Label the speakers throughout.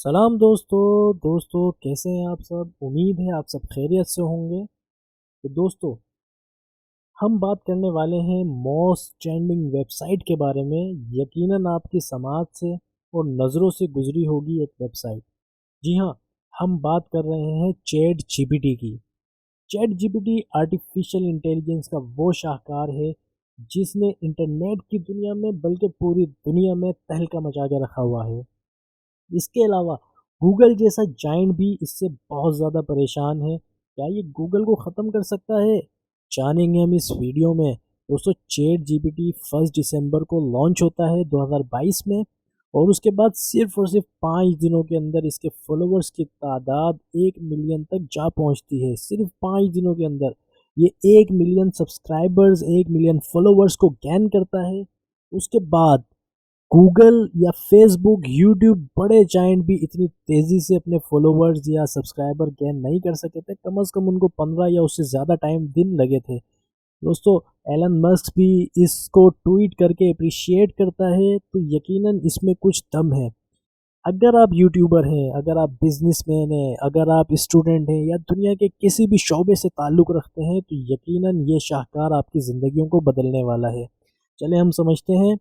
Speaker 1: सलाम दोस्तों कैसे हैं आप सब। उम्मीद है आप सब खैरियत से होंगे। तो दोस्तों, हम बात करने वाले हैं मोस्ट ट्रेंडिंग वेबसाइट के बारे में। यकीनन आपकी समाज से और नज़रों से गुजरी होगी एक वेबसाइट। जी हाँ, हम बात कर रहे हैं चैट जीपीटी की। चैट जीपीटी आर्टिफिशियल इंटेलिजेंस का वो शाहकार है जिसने इंटरनेट की दुनिया में बल्कि पूरी दुनिया में तहलका मचा के रखा हुआ है। इसके अलावा गूगल जैसा जाइंट भी इससे बहुत ज़्यादा परेशान है। क्या ये गूगल को ख़त्म कर सकता है? जानेंगे हम इस वीडियो में। दोस्तों, चैट जीपीटी 1 दिसंबर को लॉन्च होता है 2022 में, और उसके बाद सिर्फ और सिर्फ 5 दिनों के अंदर इसके फॉलोअर्स की तादाद 1 मिलियन तक जा पहुंचती है। सिर्फ 5 दिनों के अंदर ये 1 मिलियन सब्सक्राइबर्स, 1 मिलियन फॉलोअर्स को गैन करता है। उसके बाद गूगल या फेसबुक, यूट्यूब बड़े जाइंट भी इतनी तेज़ी से अपने फॉलोवर्स या सब्सक्राइबर गेन नहीं कर सके थे। कम से कम उनको 15 या उससे ज़्यादा टाइम दिन लगे थे। दोस्तों, एलन मस्क भी इसको ट्वीट करके अप्रिशिएट करता है, तो यकीनन इसमें कुछ दम है। अगर आप यूट्यूबर हैं, अगर आप बिजनेसमैन हैं, अगर आप स्टूडेंट हैं या दुनिया के किसी भी शोबे से ताल्लुक़ रखते हैं, तो यकीनन ये शाहकार आपकी ज़िंदगियों को बदलने वाला है। चले हम समझते हैं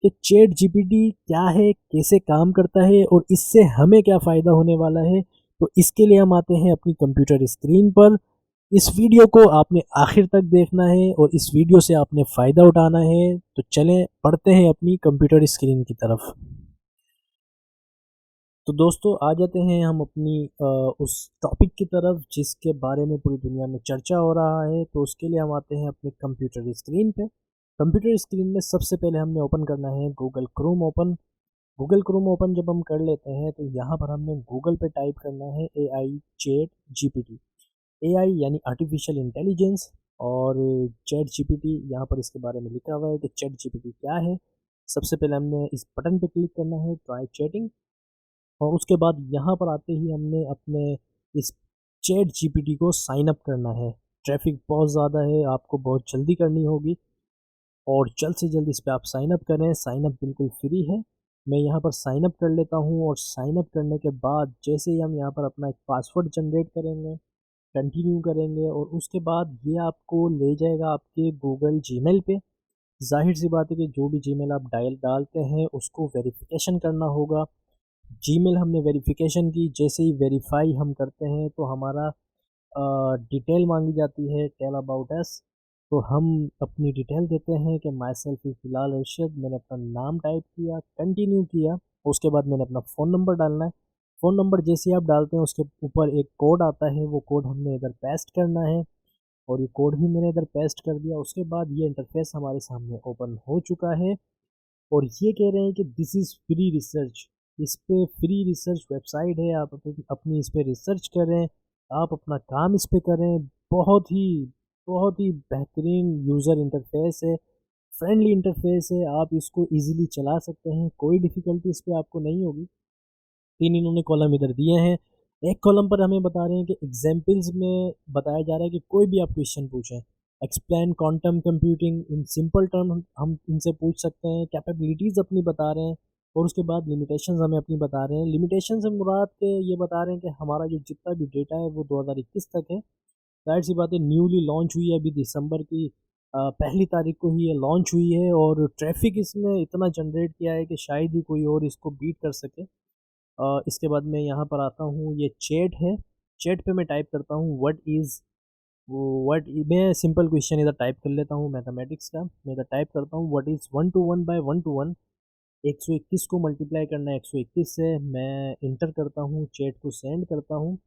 Speaker 1: कि चैट जीपीटी क्या है, कैसे काम करता है और इससे हमें क्या फ़ायदा होने वाला है। तो इसके लिए हम आते हैं अपनी कंप्यूटर स्क्रीन पर। इस वीडियो को आपने आखिर तक देखना है और इस वीडियो से आपने फ़ायदा उठाना है। तो चलें पढ़ते हैं अपनी कंप्यूटर स्क्रीन की तरफ। तो दोस्तों, आ जाते हैं हम अपनी उस टॉपिक की तरफ जिसके बारे में पूरी दुनिया में चर्चा हो रहा है। तो उसके लिए हम आते हैं अपने कंप्यूटर स्क्रीन पे। कंप्यूटर स्क्रीन में सबसे पहले हमने ओपन करना है Google Chrome open. Google Chrome open जब हम कर लेते हैं तो यहाँ पर हमने गूगल पे टाइप करना है AI चैट जीपीटी। AI यानी आर्टिफिशियल इंटेलिजेंस, और चैट जीपीटी यहाँ पर इसके बारे में लिखा हुआ है कि चैट जीपीटी क्या है। सबसे पहले हमने इस बटन पे क्लिक करना है, ट्राई चैटिंग, और उसके बाद यहाँ पर आते ही हमने अपने इस चैट जीपीटी को साइन अप करना है। ट्रैफिक बहुत ज़्यादा है, आपको बहुत जल्दी करनी होगी, और जल्द से जल्द इस पर आप साइन अप करें। साइन अप बिल्कुल फ्री है। मैं यहाँ पर साइन अप कर लेता हूँ, और साइन अप करने के बाद जैसे ही हम यहाँ पर अपना एक पासवर्ड जनरेट करेंगे, कंटिन्यू करेंगे, और उसके बाद ये आपको ले जाएगा आपके गूगल जीमेल पे। जाहिर सी बात है कि जो भी जीमेल आप डायल डालते हैं उसको वेरिफिकेशन करना होगा। जीमेल हमने वेरिफिकेशन की, जैसे ही वेरीफाई हम करते हैं तो हमारा डिटेल मांगी जाती है, टेल अबाउट अस। तो हम अपनी डिटेल देते हैं कि my self is Bilal Arshad. मैंने अपना नाम टाइप किया, कंटिन्यू किया, उसके बाद मैंने अपना फ़ोन नंबर डालना है। फ़ोन नंबर जैसे ही आप डालते हैं उसके ऊपर एक कोड आता है, वो कोड हमने इधर पेस्ट करना है, और ये कोड भी मैंने इधर पेस्ट कर दिया। उसके बाद ये इंटरफेस हमारे सामने ओपन हो चुका है, और ये कह रहे हैं कि दिस इज़ फ्री रिसर्च। इस पे फ्री रिसर्च वेबसाइट है, आप अपनी इस पे रिसर्च करें, आप अपना काम इस पे करें। बहुत ही बेहतरीन यूज़र इंटरफेस है, फ्रेंडली इंटरफेस है, आप इसको इजीली चला सकते हैं, कोई डिफ़िकल्टी इस पे आपको नहीं होगी। 3 इन्होंने कॉलम इधर दिए हैं। एक कॉलम पर हमें बता रहे हैं कि एग्जाम्पल्स में बताया जा रहा है कि कोई भी आप क्वेश्चन पूछें। Explain quantum computing in simple term हम इनसे पूछ सकते हैं। कैपेबिलिटीज़ अपनी बता रहे हैं, और उसके बाद लिमिटेशंस हमें अपनी बता रहे हैं। लिमिटेशन से मुराद के ये बता रहे हैं कि हमारा जो जितना भी डेटा है वो 2021 तक है। जाहिर सी बात है, न्यूली लॉन्च हुई है, अभी दिसंबर की पहली तारीख को ही ये लॉन्च हुई है, और ट्रैफिक इसने इतना जनरेट किया है कि शायद ही कोई और इसको बीट कर सके। इसके बाद मैं यहाँ पर आता हूँ, ये चैट है। चैट पे मैं टाइप करता हूँ मैं सिंपल क्वेश्चन इधर टाइप कर लेता हूँ मैथमेटिक्स का। मैं इधर टाइप करता हूँ what is 1 to 1 by 1 to 1। 121 को मल्टीप्लाई करना है 121 से। मैं इंटर करता हूँ, चैट को सेंड करता हूँ।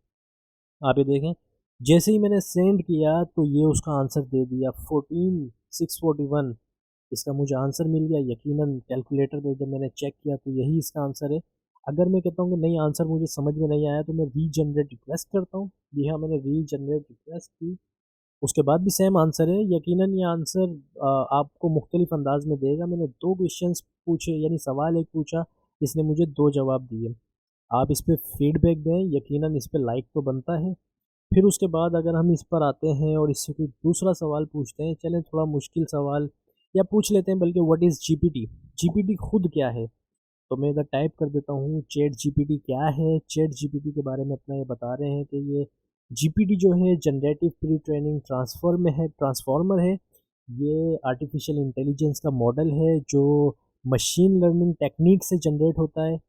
Speaker 1: आप ये देखें, जैसे ही मैंने सेंड किया तो ये उसका आंसर दे दिया 14641। इसका मुझे आंसर मिल गया। यकीनन कैलकुलेटर पे जब मैंने चेक किया तो यही इसका आंसर है। अगर मैं कहता हूँ कि नहीं, आंसर मुझे समझ में नहीं आया, तो मैं रीजनरेट रिक्वेस्ट करता हूँ। जी हाँ, मैंने रीजनरेट रिक्वेस्ट की, उसके बाद भी सेम आंसर है। यकीनन ये आंसर आपको मुख्तलिफ अंदाज में देगा। मैंने 2 क्वेश्चंस पूछे, यानी सवाल एक पूछा, इसने मुझे 2 जवाब दिए। आप इस पे फीडबैक दें, यकीनन इस पे लाइक तो बनता है। फिर उसके बाद अगर हम इस पर आते हैं और इससे कोई दूसरा सवाल पूछते हैं, चलें थोड़ा मुश्किल सवाल या पूछ लेते हैं, बल्कि व्हाट इज़ जीपीटी। जीपीटी खुद क्या है? तो मैं इधर टाइप कर देता हूँ चैट जीपीटी क्या है। चैट जीपीटी के बारे में अपना ये बता रहे हैं कि ये जीपीटी जो है जनरेटिव प्री ट्रेनिंग ट्रांसफॉर्मर है। ये आर्टिफिशियल इंटेलिजेंस का मॉडल है जो मशीन लर्निंग टेक्निक से जनरेट होता है।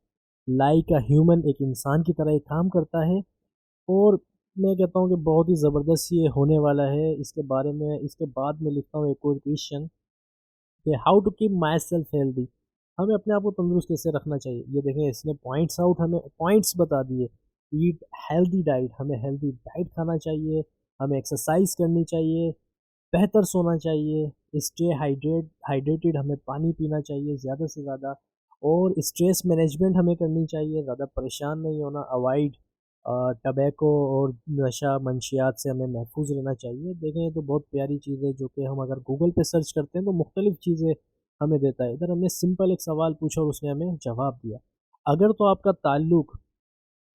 Speaker 1: लाइक अ ह्यूमन, एक इंसान की तरह ये काम करता है। और मैं कहता हूँ कि बहुत ही ज़बरदस्त ये होने वाला है। इसके बारे में इसके बाद मैं लिखता हूँ एक और क्वेश्चन कि how to keep myself healthy. हमें अपने आप को तंदुरुस्त कैसे रखना चाहिए। ये देखें, इसने पॉइंट्स आउट, हमें पॉइंट्स बता दिए। ईट हेल्दी डाइट, हमें हेल्दी डाइट खाना चाहिए, हमें एक्सरसाइज करनी चाहिए, बेहतर सोना चाहिए, स्टे हाइड्रेटेड, हमें पानी पीना चाहिए ज़्यादा से ज़्यादा, और स्ट्रेस मैनेजमेंट हमें करनी चाहिए, ज़्यादा परेशान नहीं होना, अवॉइड टबैको और नशा मंशियात से हमें महफूज रहना चाहिए। देखें, ये तो बहुत प्यारी चीज़ है जो कि हम अगर गूगल पे सर्च करते हैं तो मुख्तलिफ़ चीज़ें हमें देता है। इधर हमने सिंपल एक सवाल पूछा और उसने हमें जवाब दिया। अगर तो आपका ताल्लुक़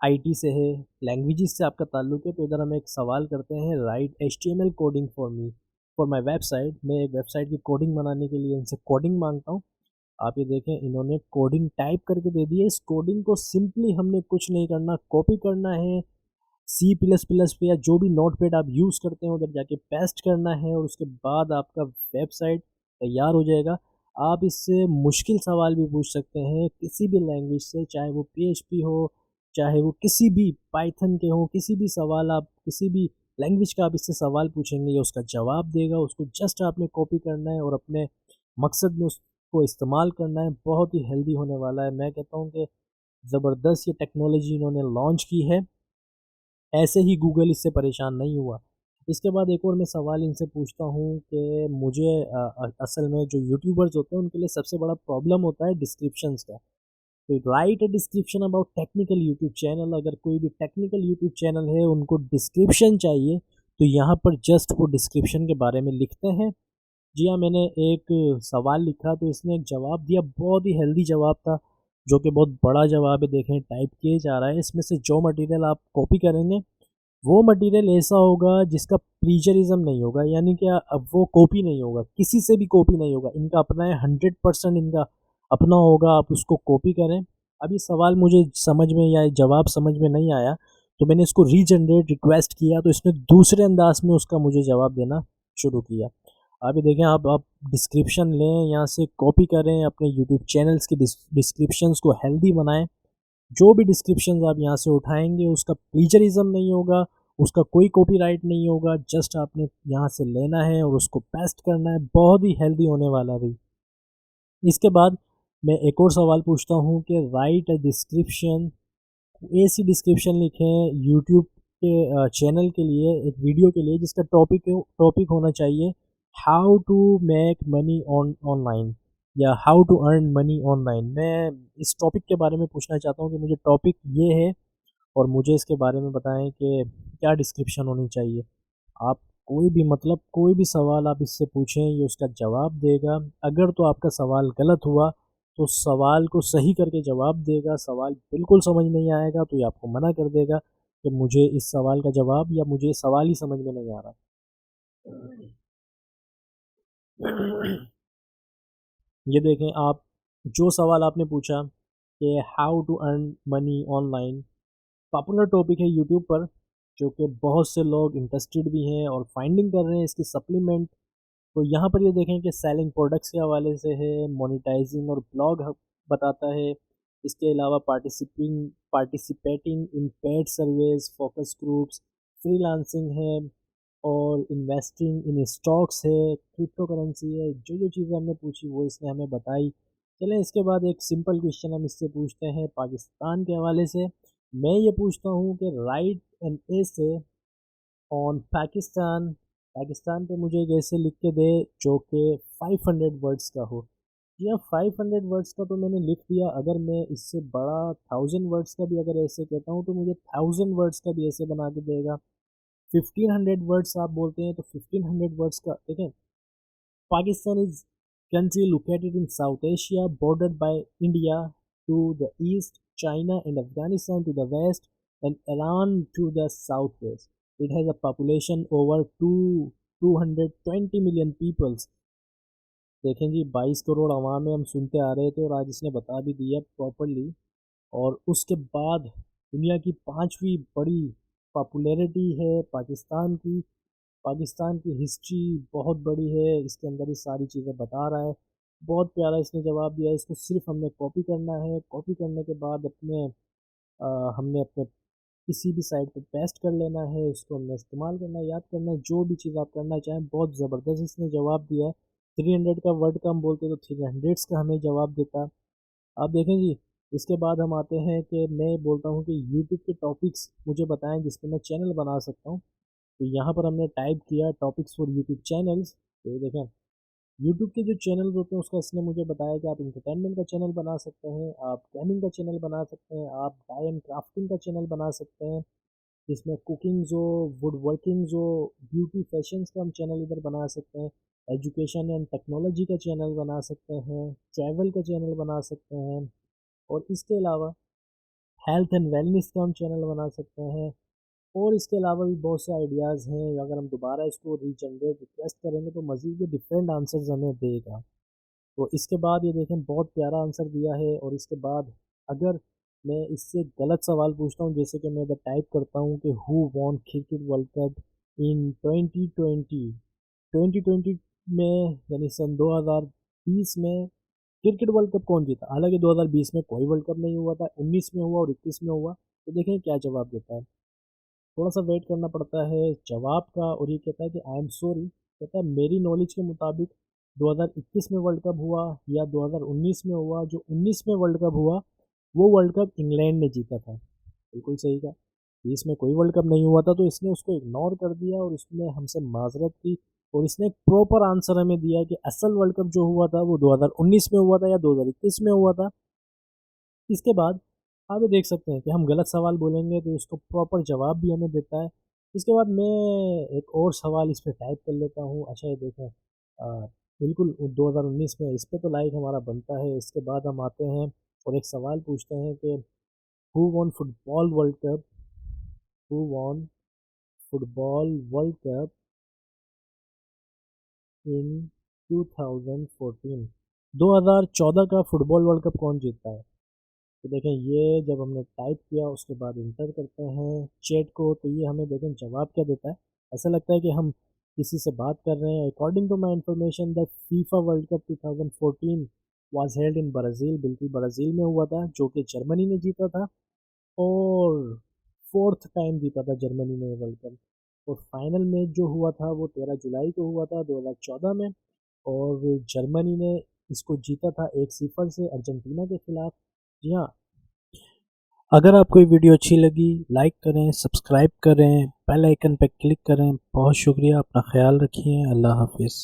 Speaker 1: आईटी से है, लैंग्वेजेस से आपका ताल्लुक़ है, तो इधर हम एक सवाल करते हैं, right HTML coding for me for my website. मैं एक वेबसाइट की कोडिंग बनाने के लिए इनसे कोडिंग मांगता हूँ। आप ये देखें, इन्होंने कोडिंग टाइप करके दे दी है। इस कोडिंग को सिंपली हमने कुछ नहीं करना, कॉपी करना है सी प्लस प्लस पे या जो भी नोटपैड आप यूज़ करते हैं उधर जाके पेस्ट करना है और उसके बाद आपका वेबसाइट तैयार हो जाएगा। आप इससे मुश्किल सवाल भी पूछ सकते हैं किसी भी लैंग्वेज से, चाहे वो पीएचपी हो, चाहे वो किसी भी पाइथन के हो, किसी भी सवाल आप किसी भी लैंग्वेज का आप इससे सवाल पूछेंगे ये उसका जवाब देगा। उसको जस्ट आपने कॉपी करना है और अपने मकसद में उसको इस्तेमाल करना है। बहुत ही हेल्दी होने वाला है। मैं कहता हूँ कि ज़बरदस्त ये टेक्नोलॉजी इन्होंने लॉन्च की है। ऐसे ही गूगल इससे परेशान नहीं हुआ। इसके बाद एक और मैं सवाल इनसे पूछता हूँ कि मुझे असल में जो यूट्यूबर्स होते हैं उनके लिए सबसे बड़ा प्रॉब्लम होता है डिस्क्रिप्शंस का। तो right a description about technical YouTube channel. अगर कोई भी टेक्निकल यूट्यूब चैनल है उनको डिस्क्रिप्शन चाहिए, तो यहाँ पर जस्ट वो डिस्क्रिप्शन के बारे में लिखते हैं। जी हाँ, मैंने एक सवाल लिखा तो इसने एक जवाब दिया, बहुत ही हेल्दी जवाब था, जो कि बहुत बड़ा जवाब है। देखें, टाइप किए जा रहा है। इसमें से जो मटेरियल आप कॉपी करेंगे वो मटेरियल ऐसा होगा जिसका प्लीजरिज्म नहीं होगा, यानी कि अब वो कॉपी नहीं होगा, किसी से भी कॉपी नहीं होगा, इनका अपना है, 100% इनका अपना होगा। आप उसको कॉपी करें। अभी सवाल मुझे समझ में या जवाब समझ में नहीं आया, तो मैंने इसको रीजनरेट रिक्वेस्ट किया तो इसने दूसरे अंदाज में उसका मुझे जवाब देना शुरू किया। अभी देखें, आप डिस्क्रिप्शन लें, यहाँ से कॉपी करें, अपने यूट्यूब चैनल्स की डिस्क्रिप्शंस को हेल्दी बनाएं। जो भी डिस्क्रिप्शंस आप यहाँ से उठाएंगे उसका प्लीजरिज्म नहीं होगा, उसका कोई कॉपीराइट नहीं होगा। जस्ट आपने यहाँ से लेना है और उसको पेस्ट करना है। बहुत ही हेल्दी होने वाला है भाई। इसके बाद मैं एक और सवाल पूछता हूँ कि राइट अ डिस्क्रिप्शन, ऐसी डिस्क्रिप्शन लिखें यूट्यूब के चैनल के लिए, एक वीडियो के लिए जिसका टॉपिक होना चाहिए how to make money online या how to earn money online. मैं इस टॉपिक के बारे में पूछना चाहता हूँ कि मुझे टॉपिक ये है और मुझे इसके बारे में बताएं कि क्या डिस्क्रिप्शन होनी चाहिए। आप कोई भी, मतलब कोई भी सवाल आप इससे पूछें ये उसका जवाब देगा। अगर तो आपका सवाल गलत हुआ तो सवाल को सही करके जवाब देगा। सवाल बिल्कुल समझ नहीं आएगा तो ये आपको मना कर देगा कि मुझे इस सवाल का जवाब या मुझे सवाल ही समझ में नहीं आ रहा। ये देखें, आप जो सवाल आपने पूछा कि how to earn money online, popular topic है यूट्यूब पर, जो कि बहुत से लोग इंटरेस्टेड भी हैं और फाइंडिंग कर रहे हैं इसकी सप्लीमेंट। तो यहाँ पर ये देखें कि सेलिंग प्रोडक्ट्स के हवाले से है, मोनेटाइजिंग और ब्लॉग बताता है। इसके अलावा participating in paid surveys, focus groups, freelancing है और इन्वेस्टिंग इन स्टॉक्स है, क्रिप्टो करेंसी है। जो जो चीज़ें हमने पूछी वो इसने हमें बताई। चलें, इसके बाद एक सिंपल क्वेश्चन हम इससे पूछते हैं पाकिस्तान के हवाले से। मैं ये पूछता हूँ कि right an essay on Pakistan. Pakistan पे मुझे एक ऐसे लिख के दे जो कि 500 वर्ड्स का हो। या 500 वर्ड्स का तो मैंने लिख दिया। अगर मैं इससे बड़ा 1000 वर्ड्स का भी अगर ऐसे कहता हूँ तो मुझे 1000 वर्ड्स का भी ऐसे बना के देगा। 1500 वर्ड्स आप बोलते हैं तो 1500 वर्ड्स का। देखें, Pakistan is country located in South Asia, bordered by India to the east, China and Afghanistan to the west, and Iran to the southwest. It has a population over 220 million people. देखें जी 22 करोड़ अवाम है, हम सुनते आ रहे थे और आज इसने बता भी दिया प्रॉपरली। और उसके बाद दुनिया की पांचवी बड़ी पॉपुलैरिटी है पाकिस्तान की। पाकिस्तान की हिस्ट्री बहुत बड़ी है, इसके अंदर ये सारी चीज़ें बता रहा है। बहुत प्यारा इसने जवाब दिया है। इसको सिर्फ हमने कॉपी करना है, कॉपी करने के बाद हमने अपने किसी भी साइट पे पेस्ट कर लेना है, उसको हमने इस्तेमाल करना है, याद करना है, जो भी चीज़ आप करना चाहें। बहुत ज़बरदस्त इसने जवाब दिया है। 300 का वर्ड का हम बोलते तो 300 का हमें जवाब देता। आप देखें जी, इसके बाद हम आते हैं कि मैं बोलता हूँ कि यूट्यूब के टॉपिक्स मुझे बताएं जिस पे मैं चैनल बना सकता हूँ। तो यहाँ पर हमने टाइप किया टॉपिक्स फॉर यूट्यूब चैनल्स। तो ये देखें यूट्यूब के जो चैनल होते हैं उसका इसने मुझे बताया कि आप इंटरटेनमेंट का चैनल बना सकते हैं, आप गेमिंग का चैनल बना सकते हैं, आप डाई एंड क्राफ्टिंग का चैनल बना सकते हैं, जिसमें कुकिंग जो, वुड वर्किंग जो, ब्यूटी फैशंस का हम चैनल इधर बना सकते हैं, एजुकेशन एंड टेक्नोलॉजी का चैनल बना सकते हैं, ट्रैवल का चैनल बना सकते हैं, और इसके अलावा हेल्थ एंड वेलनेस का हम चैनल बना सकते हैं। और इसके अलावा भी बहुत से आइडियाज़ हैं, अगर हम दोबारा इसको रीजनरेट रिक्वेस्ट करेंगे तो मज़ीद ये डिफरेंट आंसर्स हमें देगा। तो इसके बाद ये देखें बहुत प्यारा आंसर दिया है। और इसके बाद अगर मैं इससे गलत सवाल पूछता हूँ, जैसे कि मैं अगर टाइप करता हूँ कि who won cricket world cup in 2020, 2020 में यानी सन 2020 में क्रिकेट वर्ल्ड कप कौन जीता। हालांकि 2020 में कोई वर्ल्ड कप नहीं हुआ था, 19 में हुआ और 21 में हुआ। तो देखें क्या जवाब देता है। थोड़ा सा वेट करना पड़ता है जवाब का। और ये कहता है कि आई एम सॉरी, कहता है मेरी नॉलेज के मुताबिक 2021 में वर्ल्ड कप हुआ या 2019 में हुआ। जो 19 में वर्ल्ड कप हुआ वो वर्ल्ड कप इंग्लैंड ने जीता था। बिल्कुल सही कहा। 20 में कोई वर्ल्ड कप नहीं हुआ था, तो इसने उसको इग्नोर कर दिया और इसने हमसे माजरत की। और इसने एक प्रॉपर आंसर हमें दिया कि असल वर्ल्ड कप जो हुआ था वो 2019 में हुआ था या 2021 में हुआ था। इसके बाद आप ये देख सकते हैं कि हम गलत सवाल बोलेंगे तो उसको प्रॉपर जवाब भी हमें देता है। इसके बाद मैं एक और सवाल इस पर टाइप कर लेता हूँ। अच्छा ये देखें, बिल्कुल 2019 में इस पे तो लाइक हमारा बनता है। इसके बाद हम आते हैं और एक सवाल पूछते हैं कि who won football world cup, who won football world cup in 2014, 2014 का फुटबॉल वर्ल्ड कप कौन जीतता है। तो देखें ये जब हमने टाइप किया उसके बाद इंटर करते हैं चैट को, तो ये हमें देखें जवाब क्या देता है। ऐसा लगता है कि हम किसी से बात कर रहे हैं। According to my information the FIFA World Cup 2014 was held in Brazil, बिल्कुल ब्राज़ील में हुआ था, जो कि जर्मनी ने जीता था। और फोर्थ टाइम जीता था जर्मनी ने वर्ल्ड कप। और फाइनल मैच जो हुआ था वो 13 जुलाई को हुआ था 2014 में। और जर्मनी ने इसको जीता था 1-0 से अर्जेंटीना के खिलाफ। जी हाँ, अगर आपको ये वीडियो अच्छी लगी लाइक करें, सब्सक्राइब करें, बेल आइकन पर क्लिक करें। बहुत शुक्रिया, अपना ख्याल रखिए। अल्लाह हाफिज़।